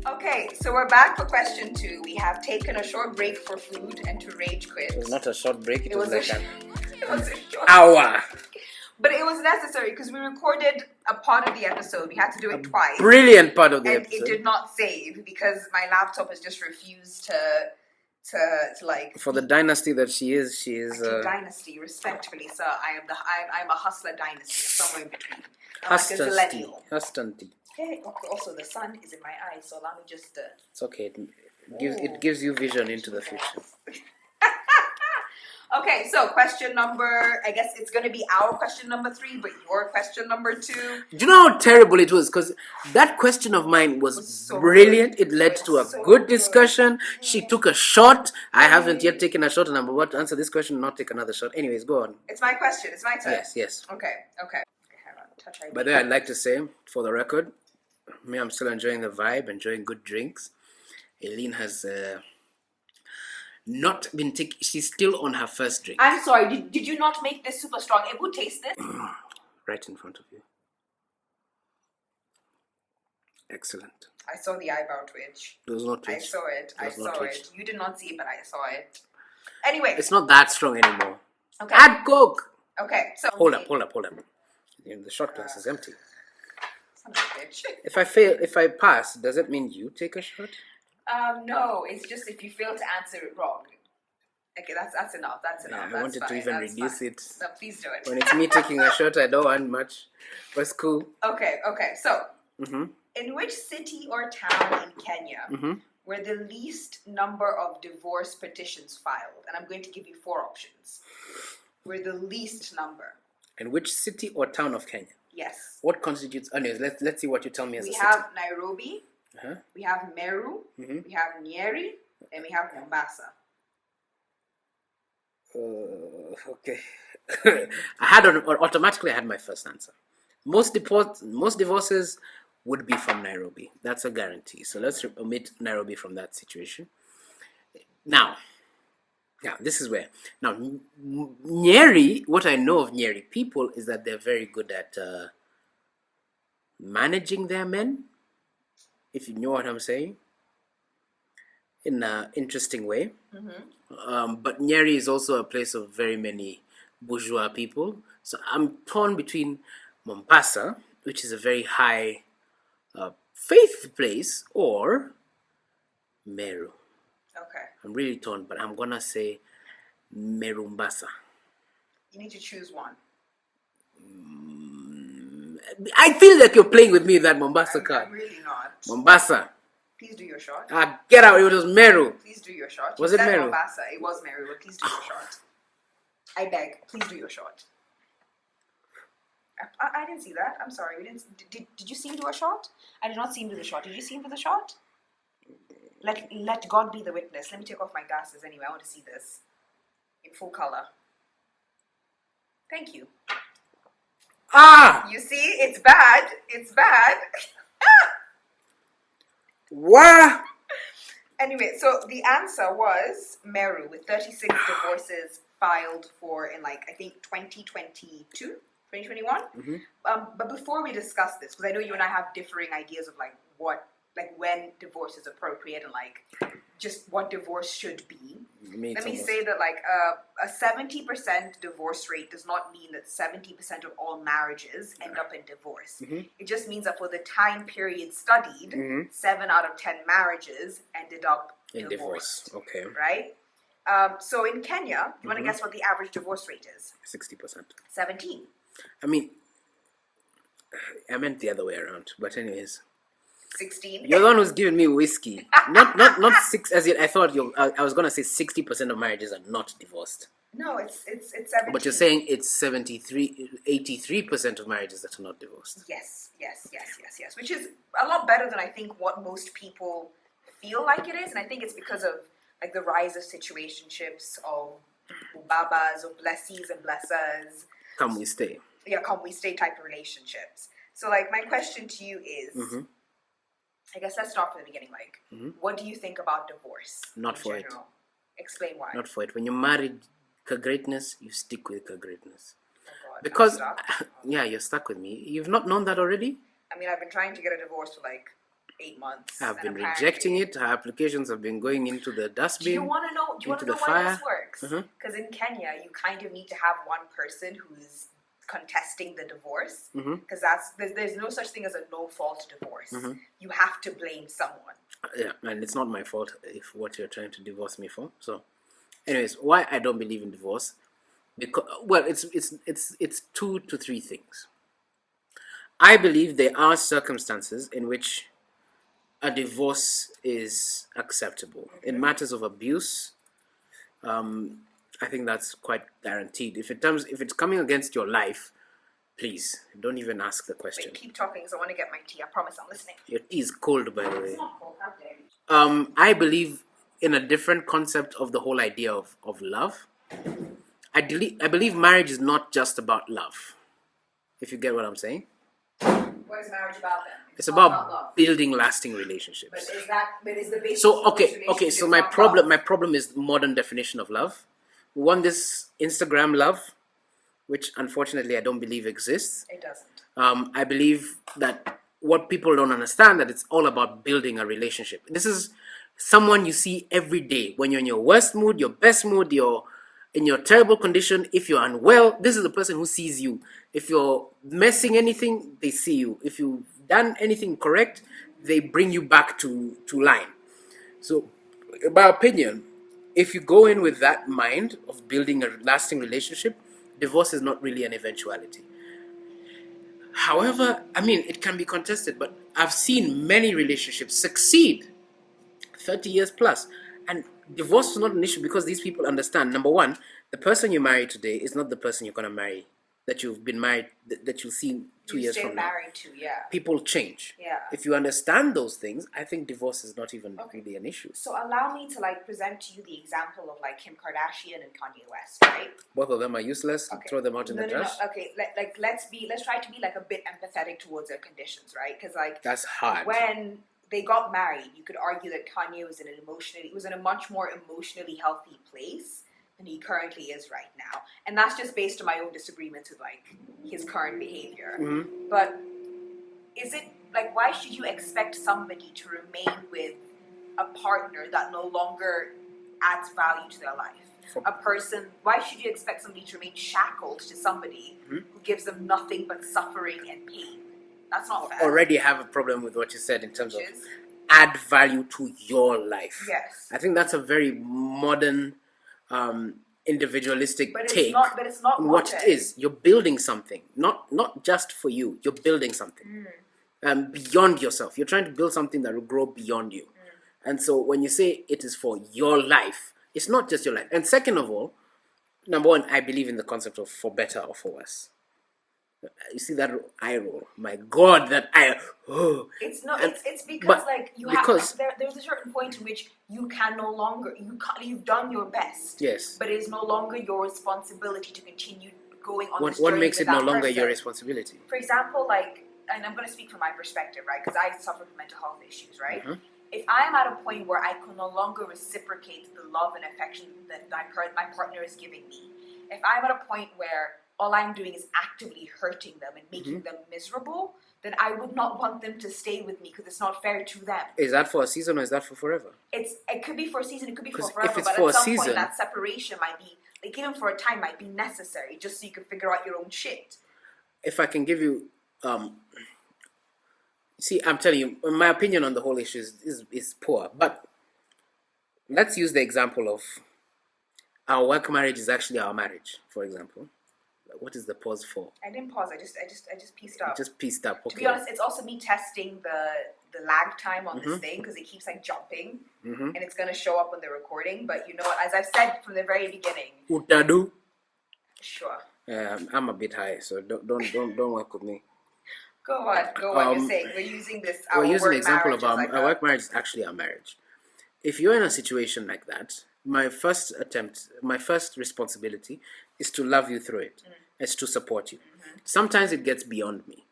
Okay, so we're back for question 2. We have taken a short break for food and to rage quit. It was not a short break, it was like an short hour. But it was necessary because we recorded a part of the episode. We had to do it twice. Brilliant part of the episode. And it did not save because my laptop has just refused to like. For the dynasty that she is. Dynasty, respectfully, sir. I'm a hustler dynasty, somewhere in between. Hustanty. Okay. Also, the sun is in my eyes, so allow me just. It's okay. It gives you vision into the future. Okay, so question number, I guess it's going to be our question number 3, but your question number 2. Do you know how terrible it was? Because that question of mine was so brilliant. Good. It led to a good discussion. She took a shot. I haven't yet taken a shot, and I'm about to answer this question and not take another shot. Anyways, go on. It's my question. It's my turn. Yes. Okay. Hang on. Touch ID. By the way, I'd like to say, for the record, me, I'm still enjoying the vibe, enjoying good drinks. Aileen has... not been taking. She's still on her first drink. I'm sorry. Did you not make this super strong? It would taste this. Right in front of you. Excellent. I saw the eyebrow twitch. There was no twitch. I saw it. You did not see it, but I saw it. Anyway. It's not that strong anymore. Okay. Add Coke. Okay. So hold up. The shot glass is empty. Son of a bitch. If I pass, does it mean you take a shot? No, it's just if you fail to answer it wrong. Okay, that's enough. Yeah, I wanted to even reduce it. No, please do it. When it's me taking a shot, I don't want much. But it's cool. Okay. So, in which city or town in Kenya were the least number of divorce petitions filed? And I'm going to give you 4 options. Were the least number. In which city or town of Kenya? Yes. What constitutes... Anyways, let's see what you tell me as a city. We have Nairobi. We have Meru, we have Nyeri, and we have Mombasa. Okay. Automatically I had my first answer. Most divorces would be from Nairobi. That's a guarantee. So let's omit Nairobi from that situation. Now, this is where. Now, Nyeri, what I know of Nyeri people is that they're very good at managing their men. If you know what I'm saying, in an interesting way. But Nyeri is also a place of very many bourgeois people. So I'm torn between Mombasa, which is a very high faith place, or Meru. Okay. I'm really torn, but I'm going to say Merumbasa. You need to choose one. I feel like you're playing with me that Mombasa card. I'm really not. Mombasa. Please do your shot. Get out. It was Meru. Please do your shot. Was it Meru? Mombasa. It was Meru, but please do your shot. I beg. Please do your shot. I didn't see that. I'm sorry. We didn't. Did you see him do a shot? I did not see him do the shot. Did you see him do the shot? Let God be the witness. Let me take off my glasses anyway. I want to see this in full color. Thank you. You see, it's bad. It's bad. What? Anyway, so the answer was Meru with 36 divorces filed for in I think 2022, 2021. But before we discuss this, because I know you and I have differing ideas of when divorce is appropriate and just what divorce should be. Let me say that a 70% divorce rate does not mean that 70% of all marriages end up in divorce. It just means that for the time period studied, 7 out of 10 marriages ended up in divorce. Okay. Right? So in Kenya, you want to guess what the average divorce rate is? 60%. 17. I mean, I meant the other way around. But anyways. 16. You're the one who's giving me whiskey. not 6 as yet. I thought I was gonna say 60% of marriages are not divorced. No, it's 17. But you're saying it's 83% of marriages that are not divorced. Yes. Which is a lot better than I think what most people feel like it is, and I think it's because of the rise of situationships, of babas, of blessies and blessers. Come we stay. Yeah, come we stay type of relationships. So my question to you is, I guess let's start from the beginning. What do you think about divorce? Not for it. Explain why. Not for it. When you're married to greatness, you stick with the greatness. Oh God, because, you're stuck with me. You've not known that already? I mean, I've been trying to get a divorce for 8 months. I've and been apparently- rejecting it. Her applications have been going into the dustbin. Do you want to know? Do you want to into know the why fire. this works? Because in Kenya, you kind of need to have one person who's contesting the divorce. Because there's no such thing as a no-fault divorce. You have to blame someone. Yeah, and it's not my fault if what you're trying to divorce me for. So, anyways, why I don't believe in divorce? Because it's 2 to 3 things. I believe there are circumstances in which a divorce is acceptable. In matters of abuse, I think that's quite guaranteed. If it's coming against your life, please don't even ask the question. Wait, keep talking because I want to get my tea. I promise I'm listening. Your tea is cold, by the way. It's not cold. How dare you? I believe in a different concept of the whole idea of love. I believe marriage is not just about love. If you get what I'm saying. What is marriage about then? It's not about love. building lasting relationships. But is the basis So of okay. relationships So my not problem love? is modern definition of love. We want this Instagram love, which unfortunately I don't believe exists. It doesn't. I believe that what people don't understand that it's all about building a relationship. This is someone you see every day when you're in your worst mood, your best mood, you're in your terrible condition. If you're unwell, this is the person who sees you. If you're messing anything, they see you. If you've done anything correct, they bring you back to line. So, in my opinion, if you go in with that mind of building a lasting relationship, divorce is not really an eventuality. However, I mean, it can be contested, but I've seen many relationships succeed 30 years plus. And divorce is not an issue because these people understand. Number one, the person you marry today is not the person you're going to marry, that you've been married, that you'll see 2 years from now. Married to, yeah. People change. Yeah. If you understand those things, I think divorce is not even really an issue. So allow me to present to you the example of Kim Kardashian and Kanye West, right? Both of them are useless. Okay. Throw them out in the trash. No. Okay, let's try to be a bit empathetic towards their conditions, right? Because that's hard. When they got married, you could argue that Kanye was in a much more emotionally healthy place than he currently is right now. And that's just based on my own disagreements with his current behavior. But is it why should you expect somebody to remain with a partner that no longer adds value to their life? Why should you expect somebody to remain shackled to somebody who gives them nothing but suffering and pain? That's not fair. Already have a problem with what you said in terms of add value to your life. Yes. I think that's a very modern individualistic take. But it's not what it is. You're building something, not just for you. You're building something beyond yourself. You're trying to build something that will grow beyond you. And so when you say it is for your life, it's not just your life. And second of all, number one, I believe in the concept of for better or for worse. You see that eye roll? My God, that eye! Oh. It's because there's a certain point in which you can no longer you've done your best. Yes. But it is no longer your responsibility to continue going on this journey. What makes it no longer your responsibility? For example, and I'm going to speak from my perspective, right? Because I suffer from mental health issues, right? If I'm at a point where I can no longer reciprocate the love and affection that my partner is giving me, if I'm at a point where all I'm doing is actively hurting them and making them miserable, then I would not want them to stay with me because it's not fair to them. Is that for a season or is that for forever? It could be for a season, it could be for 'Cause forever, if it's but for at a some season, point that separation might be, even for a time, might be necessary just so you can figure out your own shit. If I can give you, see, I'm telling you, my opinion on the whole issue is poor, but let's use the example of our work marriage is actually our marriage, for example. What is the pause for? I didn't pause. I just pieced up. Just pieced up. Okay. To be honest, it's also me testing the lag time on this thing because it keeps jumping, and it's gonna show up on the recording. But you know, as I've said from the very beginning, Utadu. Sure. I'm a bit high, so don't work with me. Go on. You're saying we're using this. We're using the example of our work marriage is actually our marriage. If you're in a situation like that, my first responsibility is to love you through it. Is to support you. Sometimes it gets beyond me.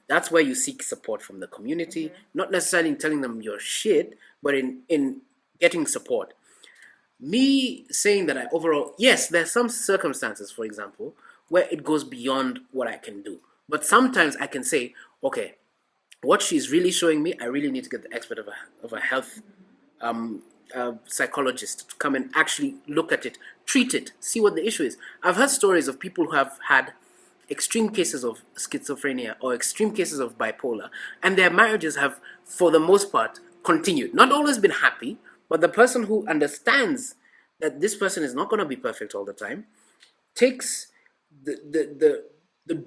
That's where you seek support from the community, not necessarily in telling them your shit, but in getting support. Me saying that yes, there's some circumstances, for example, where it goes beyond what I can do. But sometimes I can say, okay, What she's really showing me, I really need to get the expert of a health psychologist to come and actually look at it, treat it, see what the issue is. I've heard stories of people who have had extreme cases of schizophrenia or extreme cases of bipolar, and their marriages have, for the most part, continued. Not always been happy, but the person who understands that this person is not going to be perfect all the time takes the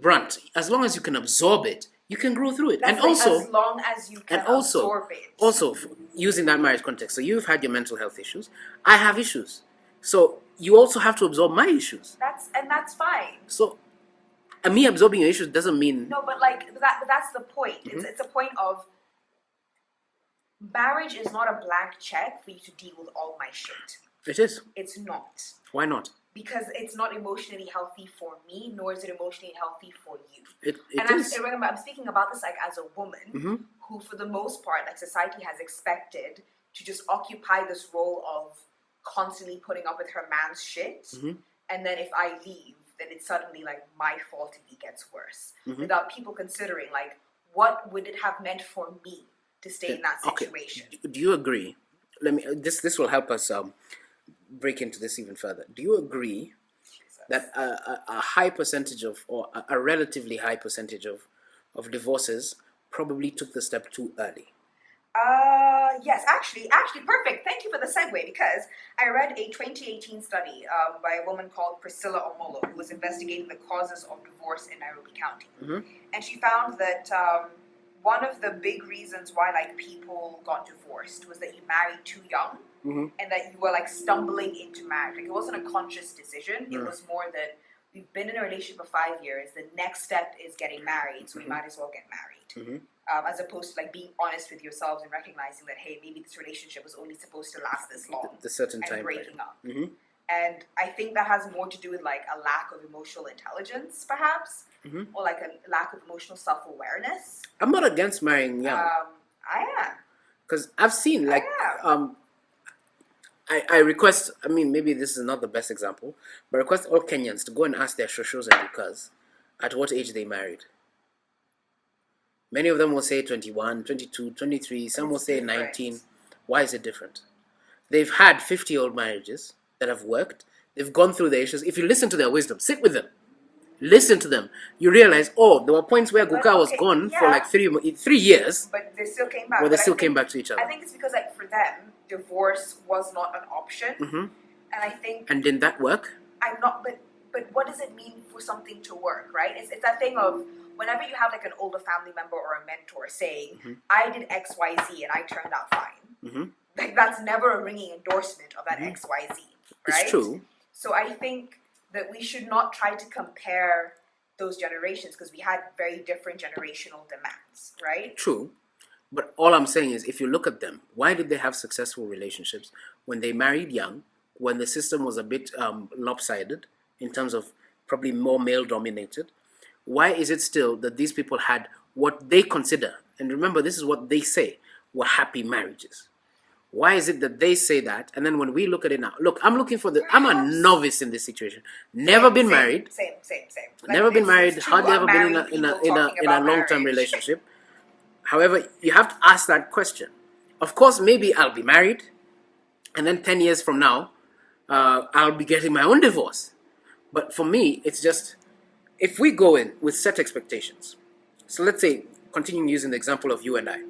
brunt. As long as you can absorb it, you can grow through it. That's and like also, as long as you can and also, absorb it. also using that marriage context. So you've had your mental health issues. I have issues. So you also have to absorb my issues. That's fine. So me absorbing your issues doesn't mean No, but that's the point. Mm-hmm. It's a point of marriage is not a blank check for you to deal with all my shit. it is. It's not. Why not? Because it's not emotionally healthy for me, nor is it emotionally healthy for you. It and is. I'm speaking about this like as a woman Mm-hmm. who, for the most part, like society has expected to just occupy this role of constantly putting up with her man's shit, Mm-hmm. and then if I leave, then it's suddenly like my fault if he gets worse, Mm-hmm. without people considering like what would it have meant for me to stay in that situation. Okay. Do you agree? Let me. This will help us break into this even further. Do you agree that a high percentage of, or a relatively high percentage of divorces probably took the step too early? Yes, actually, perfect. Thank you for the segue, because I read a 2018 study by a woman called Priscilla Omolo, who was investigating the causes of divorce in Nairobi County. Mm-hmm. And she found that one of the big reasons why like people got divorced was that you married too young, Mm-hmm. and that you were like stumbling into marriage. Like it wasn't a conscious decision. It Mm. was more that we've been in a relationship for 5 years. The next step is getting married, so we might as well get married. Mm-hmm. As opposed to like being honest with yourselves and recognizing that, hey, maybe this relationship was only supposed to last this long, The certain and time breaking up. Mm-hmm. And I think that has more to do with like a lack of emotional intelligence, perhaps, Mm-hmm. or like a lack of emotional self-awareness. I'm not against marrying young, I am. because I've seen like Yeah. I request. I mean, maybe this is not the best example, but I request all Kenyans to go and ask their shoshos and ukas at what age they married. Many of them will say 21, 22, 23. Some will It's say different. 19. Why is it different? They've had 50-year-old marriages that have worked. They've gone through the issues. If you listen to their wisdom, sit with them. Listen to them. You realize, oh, there were points where Guka was gone for like 3 years, But they still came back. but they But still came back to each other. I think it's because like for them, divorce was not an option, Mm-hmm. and I think And didn't that work? I'm not. But what does it mean for something to work, right? It's that thing of whenever you have like an older family member or a mentor saying, Mm-hmm. "I did X, Y, Z, and I turned out fine." Mm-hmm. Like that's never a ringing endorsement of that Mhm. X, Y, Z, right? It's true. So I think that we should not try to compare those generations because we had very different generational demands, right? True. But all I'm saying is, if you look at them, why did they have successful relationships when they married young, when the system was a bit lopsided in terms of probably more male dominated? Why is it still that these people had what they consider, and remember, this is what they say, were happy marriages? Why is it that they say that, and then when we look at it now, look, I'm looking for I'm a novice in this situation. Never been married. Same. Like, Never been married. it's two Hardly ever been unmarried in a people talking about long-term marriage. relationship. However, you have to ask that question. Of course, maybe I'll be married, and then 10 years from now, I'll be getting my own divorce. But for me, it's just, if we go in with set expectations, so let's say, continuing using the example of you and I,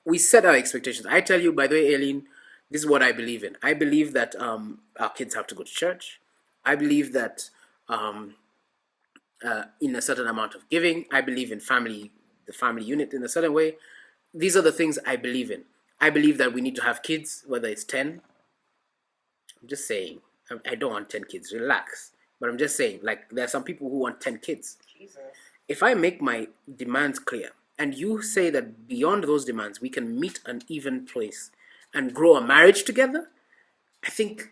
we set our expectations. I tell you, by the way, Aileen, this is what I believe in. I believe that our kids have to go to church. I believe that in a certain amount of giving. I believe in the family unit in a certain way. These are the things I believe in. I believe that we need to have kids, whether it's 10. I'm just saying. I don't want 10 kids. Relax. But I'm just saying, like, there are some people who want 10 kids. Jesus. If I make my demands clear, and you say that beyond those demands, we can meet an even place and grow a marriage together, I think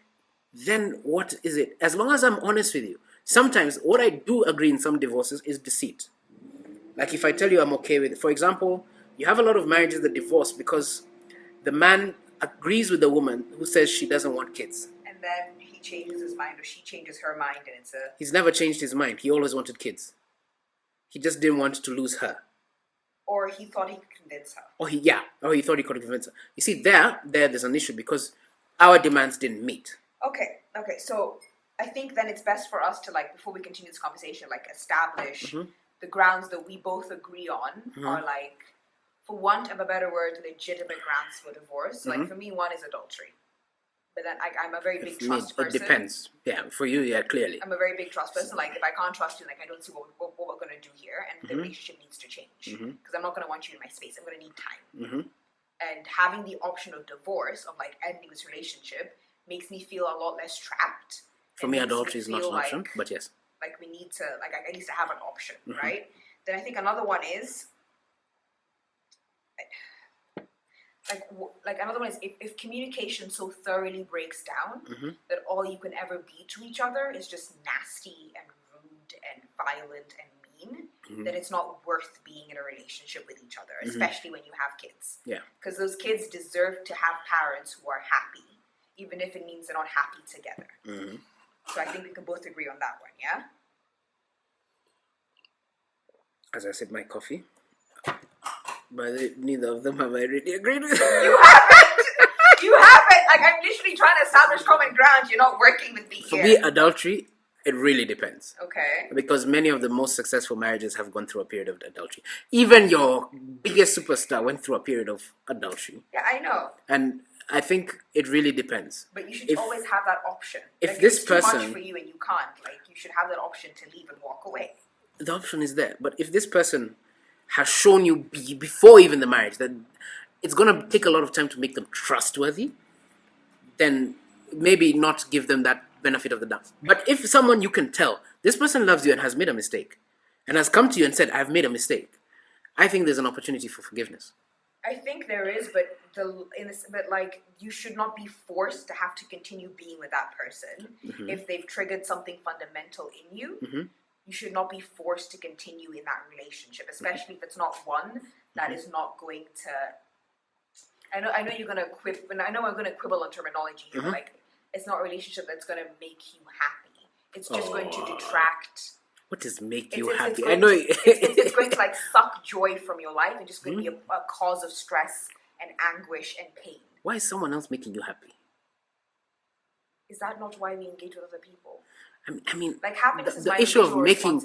then what is it? As long as I'm honest with you, sometimes what I do agree in some divorces is deceit. Like if I tell you I'm okay with it. For example, you have a lot of marriages that divorce because the man agrees with the woman who says she doesn't want kids. And then he changes his mind or she changes her mind and it's a... He's never changed his mind. He always wanted kids. He just didn't want to lose her. Or he thought he could convince her. Or he thought he could convince her. You see, there's an issue because our demands didn't meet. Okay. So I think then it's best for us to, like, before we continue this conversation, like, establish the grounds that we both agree on are, like, for want of a better word, legitimate grounds for divorce. So, like, for me, one is adultery. But then I'm a very big trust person. It depends. Yeah, for you, clearly. I'm a very big trust person. Like, if I can't trust you, like, I don't see what we're going to do here. And the relationship needs to change. Because I'm not going to want you in my space. I'm going to need time. And having the option of divorce, of, like, ending this relationship, makes me feel a lot less trapped. For me, adultery is not an option, but yes. Like, we need to, like, I need to have an option, right? Then I think another one is, like another one is if communication so thoroughly breaks down that all you can ever be to each other is just nasty and rude and violent and mean, then it's not worth being in a relationship with each other, especially when you have kids. Yeah. Because those kids deserve to have parents who are happy, even if it means they're not happy together. So I think we can both agree on that one, yeah? As I said, my coffee. But neither of them have I really agreed with. You haven't! You haven't! Like, I'm literally trying to establish common ground. You're not working with me here. For me, adultery, it really depends. Okay. Because many of the most successful marriages have gone through a period of adultery. Even your biggest superstar went through a period of adultery. Yeah, I know. And I think it really depends. But you should always have that option. If like, this it's person... too much for you and you can't. Like, you should have that option to leave and walk away. The option is there. But if this person has shown you before even the marriage that it's going to take a lot of time to make them trustworthy, then maybe not give them that benefit of the doubt. But if someone you can tell, this person loves you and has made a mistake, and has come to you and said, I've made a mistake, I think there's an opportunity for forgiveness. I think there is, but like, you should not be forced to have to continue being with that person if they've triggered something fundamental in you. You should not be forced to continue in that relationship, especially if it's not one that is not going to. I know you're gonna quibble. I know I'm gonna quibble on terminology here. Like, it's not a relationship that's gonna make you happy. It's just going to detract. What does make you happy? I know it's going to, like, suck joy from your life and just going to be a cause of stress and anguish and pain. Why is someone else making you happy? Is that not why we engage with other people? I mean, like, happiness is the my issue of making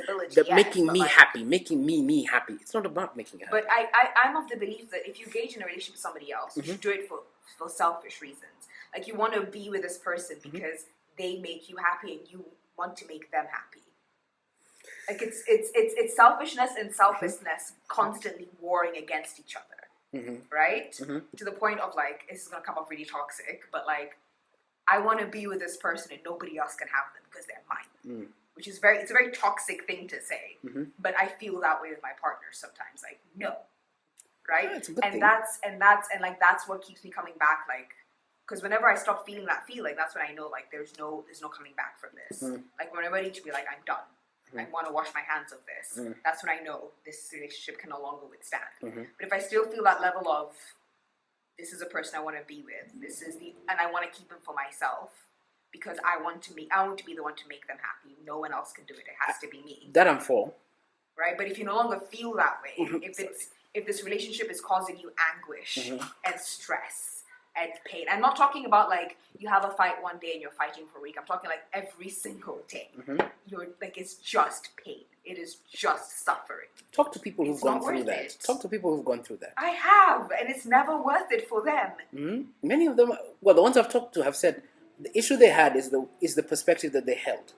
me like, happy, making me happy. It's not about making you happy. But I'm of the belief that if you engage in a relationship with somebody else, you should do it for selfish reasons. Like, you want to be with this person because they make you happy and you want to make them happy. Like, it's selfishness and selflessness constantly warring against each other, right? To the point of, like, this is gonna come off really toxic, but, like, I want to be with this person and nobody else can have them because they're mine. Which is it's a very toxic thing to say. But I feel that way with my partners sometimes. Like, no. Right? Yeah, it's a good thing. That's what keeps me coming back, like, because whenever I stop feeling that feeling, that's when I know, like, there's no coming back from this. Like, when I'm ready to be like, I'm done. I want to wash my hands of this. That's when I know this relationship can no longer withstand. But if I still feel that level of, this is a person I want to be with. And I want to keep him for myself because I want to be the one to make them happy. No one else can do it. It has to be me. That I'm for. Right? But if you no longer feel that way, if this relationship is causing you anguish and stress and pain, I'm not talking about, like, you have a fight one day and you're fighting for a week. I'm talking, like, every single day. You're, like, it's just pain. It is just suffering. Talk to people who've gone through that. Talk to people who've gone through that. I have, and it's never worth it for them. Many of them, well, the ones I've talked to have said the issue they had is the perspective that they held.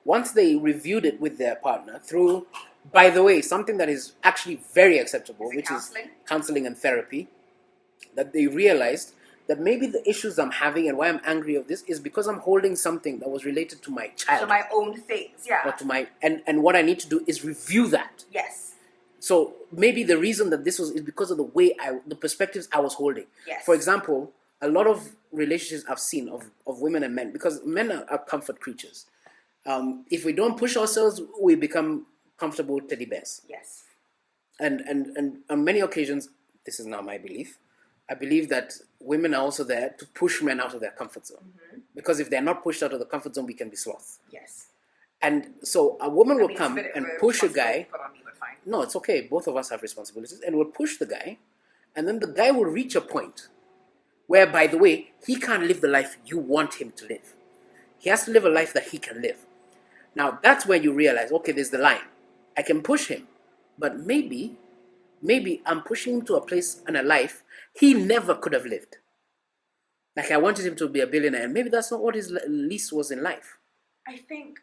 Once they reviewed it with their partner through, by the way, something that is actually very acceptable, which is counseling and therapy, that they realized that maybe the issues I'm having and why I'm angry of this is because I'm holding something that was related to my child. To my own things, yeah. Or to my, and what I need to do is review that. Yes. So maybe the reason that this was is because of the way the perspectives I was holding. Yes. For example, a lot of relationships I've seen of women and men, because men are comfort creatures. If we don't push ourselves, we become comfortable teddy bears. Yes. And on many occasions, this is now my belief, I believe that women are also there to push men out of their comfort zone. Because if they're not pushed out of the comfort zone, we can be sloth. Yes. And so a woman will come and push a guy. Put on me, but fine. no, it's okay. Both of us have responsibilities, and we'll push the guy, and then the guy will reach a point where, by the way, he can't live the life you want him to live. He has to live a life that he can live. Now, that's where you realize, okay, there's the line. I can push him, but maybe I'm pushing him to a place and a life he never could have lived. Like, I wanted him to be a billionaire, and maybe that's not what his lease was in life. I think.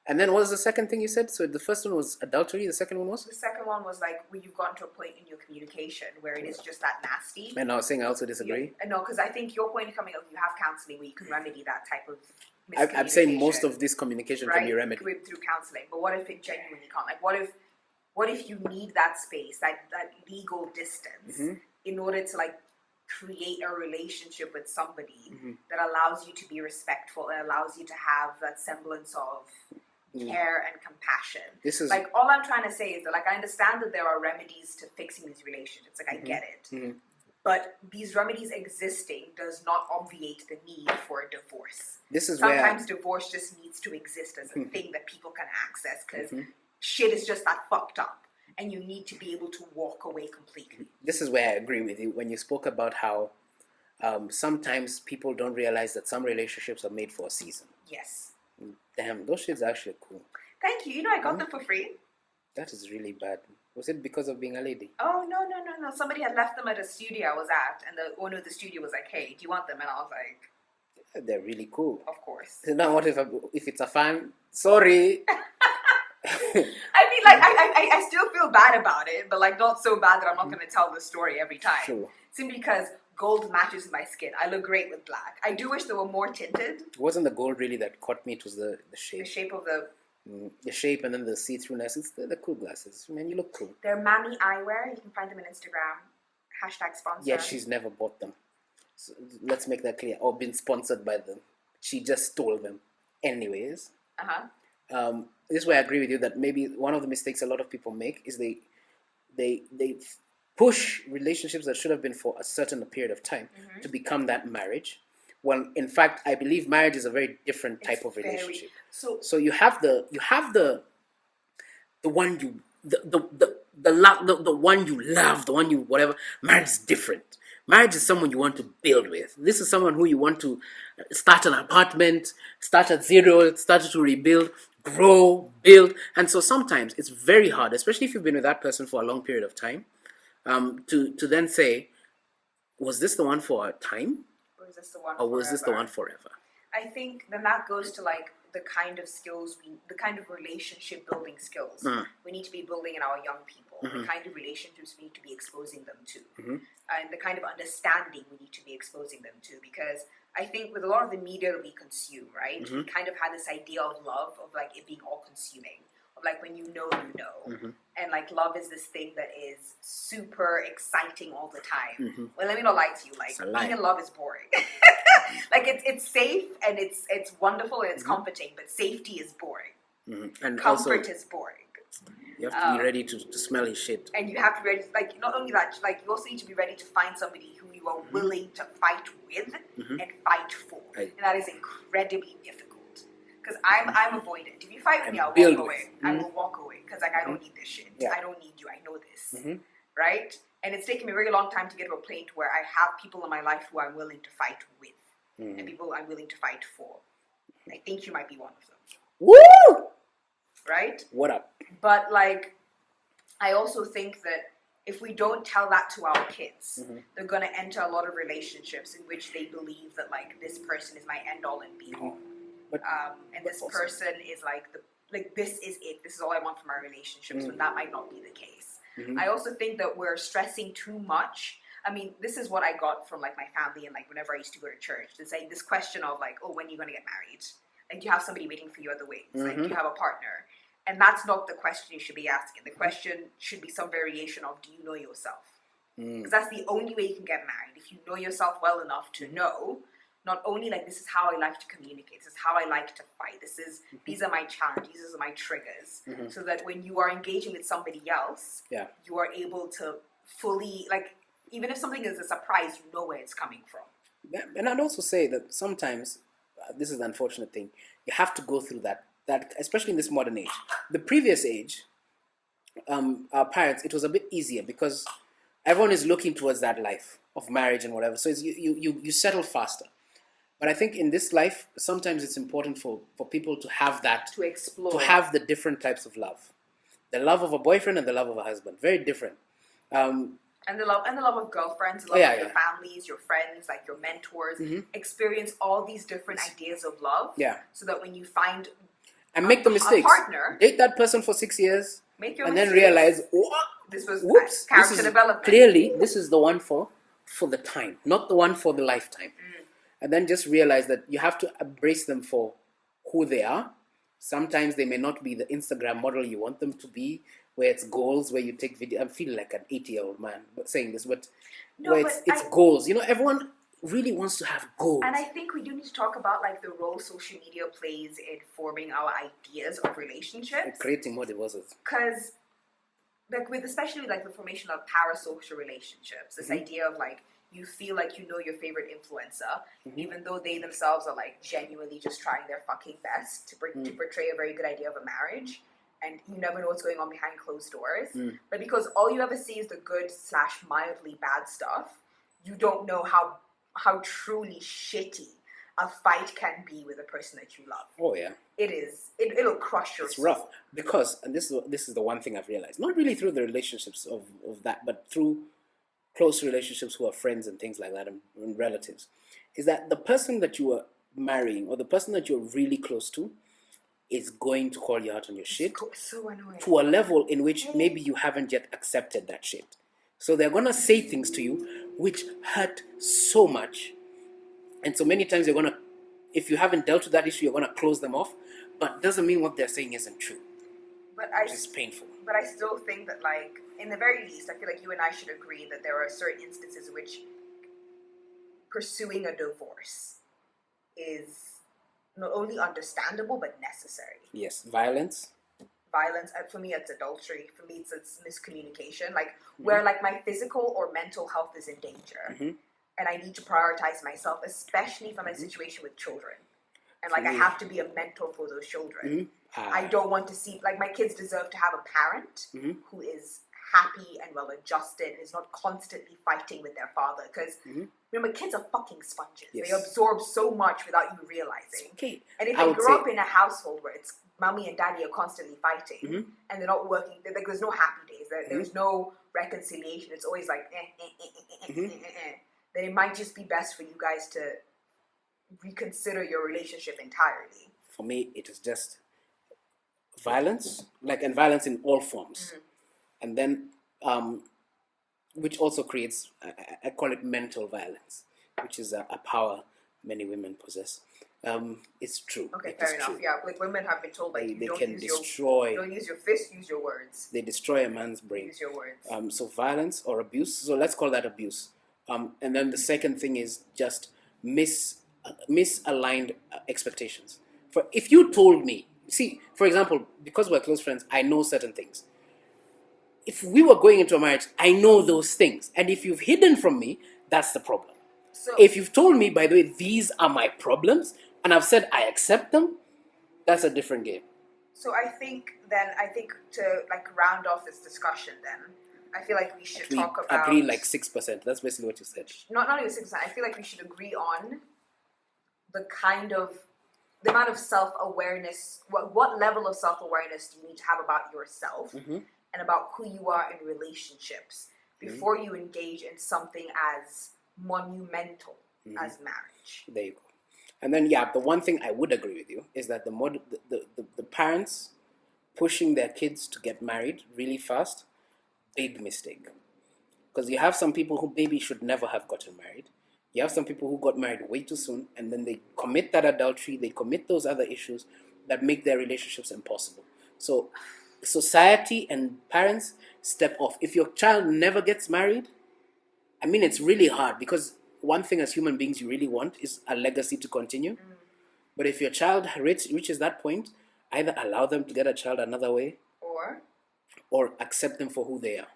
And then what was the second thing you said? So the first one was adultery, the second one was? The second one was like when you've gotten to a point in your communication where it is just that nasty. And I was saying I also disagree. No, because I think your point coming up, you have counselling where you can remedy that type of miscommunication. I'm saying most of this communication can be remedied. Through counselling. But what if it genuinely can't? Like, what if you need that space, that legal distance, in order to like create a relationship with somebody that allows you to be respectful and allows you to have that semblance of care and compassion. This is like, all I'm trying to say is that, like, I understand that there are remedies to fixing these relationships. Like, I get it. But these remedies existing does not obviate the need for a divorce. This is sometimes divorce just needs to exist as a thing that people can access because shit is just that fucked up, and you need to be able to walk away completely. This is where I agree with you when you spoke about how sometimes people don't realize that some relationships are made for a season. Yes. Damn, those shits are actually cool. Thank you. You know, I got them for free. That is really bad. Was it because of being a lady? Oh, no. Somebody had left them at a studio I was at, and the owner of the studio was like, hey, do you want them? And I was like... They're really cool. Of course. Now, what if it's a fan? Sorry. I mean, like, I still feel bad about it, but, like, not so bad that I'm not going to tell the story every time. Sure. Simply because gold matches my skin. I look great with black. I do wish they were more tinted. It wasn't the gold really that caught me. It was the shape. The shape of the... the shape and then the see-throughness. It's the cool glasses. Man, you look cool. They're Mammy Eyewear. You can find them on Instagram. #sponsor. Yeah, she's never bought them. So let's make that clear. Or been sponsored by them. She just stole them. Anyways. This is where I agree with you that maybe one of the mistakes a lot of people make is they push relationships that should have been for a certain period of time to become that marriage. When in fact, I believe marriage is a very different type of relationship. So you have the one you the one you love, the one you whatever. Marriage is different. Marriage is someone you want to build with. This is someone who you want to start an apartment, start at zero, start to rebuild, grow, build. And so sometimes it's very hard, especially if you've been with that person for a long period of time, to then say, was this the one for a time? Or was this the one forever? I think then that goes to like the kind of skills, the kind of relationship building skills we need to be building in our young people, the kind of relationships we need to be exposing them to, and the kind of understanding we need to be exposing them to. Because I think with a lot of the media that we consume, right, we kind of had this idea of love, of like it being all consuming, of like when you know, and like love is this thing that is super exciting all the time. Well, let me not lie to you, like being in love is boring. Like it's safe and it's wonderful and it's comforting, but safety is boring. And comfort is boring. You have to be ready to smell his shit. And you have to be ready, like, not only that, like, you also need to be ready to find somebody who you are willing to fight with and fight for. And that is incredibly difficult. Because I'm avoidant. If you fight with me, I'll walk away. I will walk away. Because, like, I don't need this shit. I don't need you. I know this. Right? And it's taken me a very long time to get to a point where I have people in my life who I'm willing to fight with. And people I'm willing to fight for. I think you might be one of them. Woo! Right? What up? But, like, I also think that if we don't tell that to our kids, they're going to enter a lot of relationships in which they believe that, like, this person is my end-all and be-all. And this person is, like, this is it. This is all I want from our relationships, when that might not be the case. I also think that we're stressing too much. I mean, this is what I got from, like, my family and, like, whenever I used to go to church. It's, like, this question of, like, oh, when are you going to get married? Like, do you have somebody waiting for you at the wings? Like, do you have a partner? And that's not the question you should be asking. The question should be some variation of, do you know yourself? Because that's the only way you can get married. If you know yourself well enough to know, not only, like, this is how I like to communicate, this is how I like to fight, these are my challenges, these are my triggers, so that when you are engaging with somebody else, you are able to fully, like, even if something is a surprise, you know where it's coming from. Yeah, and I'd also say that sometimes, this is the unfortunate thing, you have to go through that, especially in this modern age. The previous age, our parents, it was a bit easier because everyone is looking towards that life of marriage and whatever. So it's, you settle faster. But I think in this life, sometimes it's important for people to have that, to explore, to have the different types of love, the love of a boyfriend and the love of a husband, very different. And the love of girlfriends, the love of your families, your friends, like your mentors. Experience all these different ideas of love. Yeah. So that when you find and make the mistakes, partner, date that person for 6 years, make your and mistakes. then realize, this was character development. Clearly, this is the one for the time, not the one for the lifetime. And then just realize that you have to embrace them for who they are. Sometimes they may not be the Instagram model you want them to be, where it's goals, where you take video. I'm feeling like an 80-year-old man saying this, but it's goals. You know, everyone really wants to have goals. And I think we do need to talk about like the role social media plays in forming our ideas of relationships. And creating more divorces. Because like especially like the formation of parasocial relationships, this idea of like, you feel like you know your favorite influencer, even though they themselves are like genuinely just trying their fucking best to portray a very good idea of a marriage, and you never know what's going on behind closed doors. But because all you ever see is the good / mildly bad stuff, you don't know how truly shitty a fight can be with a person that you love. Oh yeah, it is. It'll crush your soul. Rough because, and this is the one thing I've realized, not really through the relationships of that, but through close relationships who are friends and things like that, and relatives, is that the person that you are marrying or the person that you're really close to is going to call you out on your shit. So annoying. To a level in which maybe you haven't yet accepted that shit. So they're going to say things to you which hurt so much. And so many times if you haven't dealt with that issue, you're going to close them off. But doesn't mean what they're saying isn't true. Which is painful. But I still think that, like, in the very least, I feel like you and I should agree that there are certain instances in which pursuing a divorce is not only understandable, but necessary. Yes, violence. For me, it's adultery. For me, it's miscommunication. Like, where, like, my physical or mental health is in danger. And I need to prioritize myself, especially if I'm in a situation with children. And, like, I have to be a mentor for those children. I don't want to see, like, my kids deserve to have a parent who is happy and well-adjusted and is not constantly fighting with their father. Because, remember, kids are fucking sponges. Yes. They absorb so much without you realizing. Okay. And if they grow up in a household where it's mommy and daddy are constantly fighting and they're not working, like, there's no happy days. There's no reconciliation. It's always like, then it might just be best for you guys to reconsider your relationship entirely. For me, it is just violence, and violence in all forms. And then, which also creates, I call it mental violence, which is a power many women possess. It's true. Okay, fair enough. True. Yeah, like women have been told, like, they can destroy. Don't use your fist, use your words. They destroy a man's brain. Use your words. So violence or abuse. So let's call that abuse. And then the second thing is just misaligned expectations. For if you told me, see, for example, because we're close friends, I know certain things. If we were going into a marriage, I know those things. And if you've hidden from me, that's the problem. So, if you've told me, by the way, these are my problems, and I've said I accept them, that's a different game. So I think to, like, round off this discussion then, I feel like we should talk about... agree like 6%. That's basically what you said. Not even 6%. I feel like we should agree on the amount of self-awareness, what level of self-awareness do you need to have about yourself and about who you are in relationships before you engage in something as monumental as marriage. There you go. And then, the one thing I would agree with you is that the parents pushing their kids to get married really fast, big mistake. Because you have some people who maybe should never have gotten married. You have some people who got married way too soon, and then they commit that adultery, they commit those other issues that make their relationships impossible. So society and parents step off. If your child never gets married, I mean, it's really hard, because one thing as human beings you really want is a legacy to continue. But if your child reaches that point, either allow them to get a child another way, or accept them for who they are.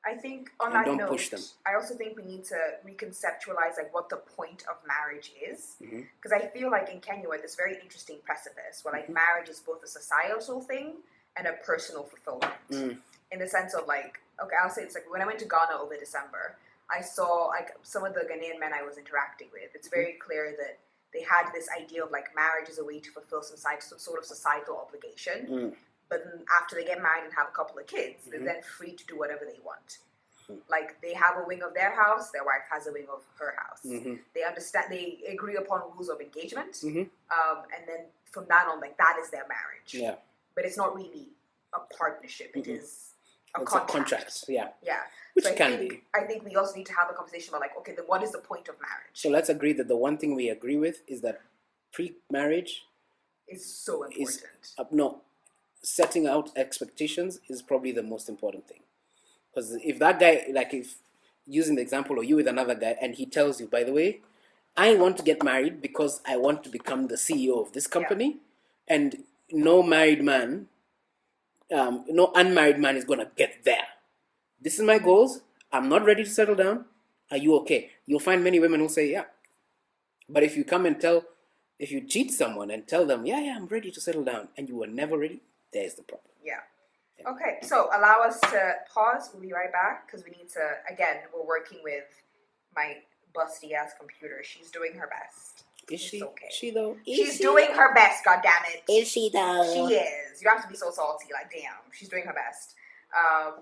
I think on that note, push them. I also think we need to reconceptualize, like, what the point of marriage is. Because I feel like in Kenya we're at this very interesting precipice where, like, marriage is both a societal thing and a personal fulfillment. in the sense of like, okay, I'll say it's like when I went to Ghana over December, I saw like some of the Ghanaian men I was interacting with. It's very clear that they had this idea of like marriage is a way to fulfill some sort of societal obligation. But then after they get married and have a couple of kids, they're then free to do whatever they want. Like they have a wing of their house, their wife has a wing of her house. They understand, they agree upon rules of engagement, and then from that on, like that is their marriage. Yeah. But it's not really a partnership. It is a It's contract. a contract. Yeah. Yeah. Which So can be. I think we also need to have a conversation about like, okay, then what is the point of marriage? So let's agree that the one thing we agree with is that pre-marriage is so important. Setting out expectations is probably the most important thing. Because if that guy, like if using the example of you with another guy, and he tells you, by the way, I want to get married because I want to become the CEO of this company, and no married man, no unmarried man is going to get there. This is my goals. I'm not ready to settle down. Are you okay? You'll find many women who say, yeah. But if you come and if you cheat someone and tell them, yeah, I'm ready to settle down, and you were never ready, there's the problem. Yeah. Okay, so allow us to pause. We'll be right back because we need to, again, we're working with my busty ass computer. She's doing her best. Is she? Okay. Is she though? She's doing her best, goddammit. Is she though? She is. You have to be so salty, like damn. She's doing her best. Yeah.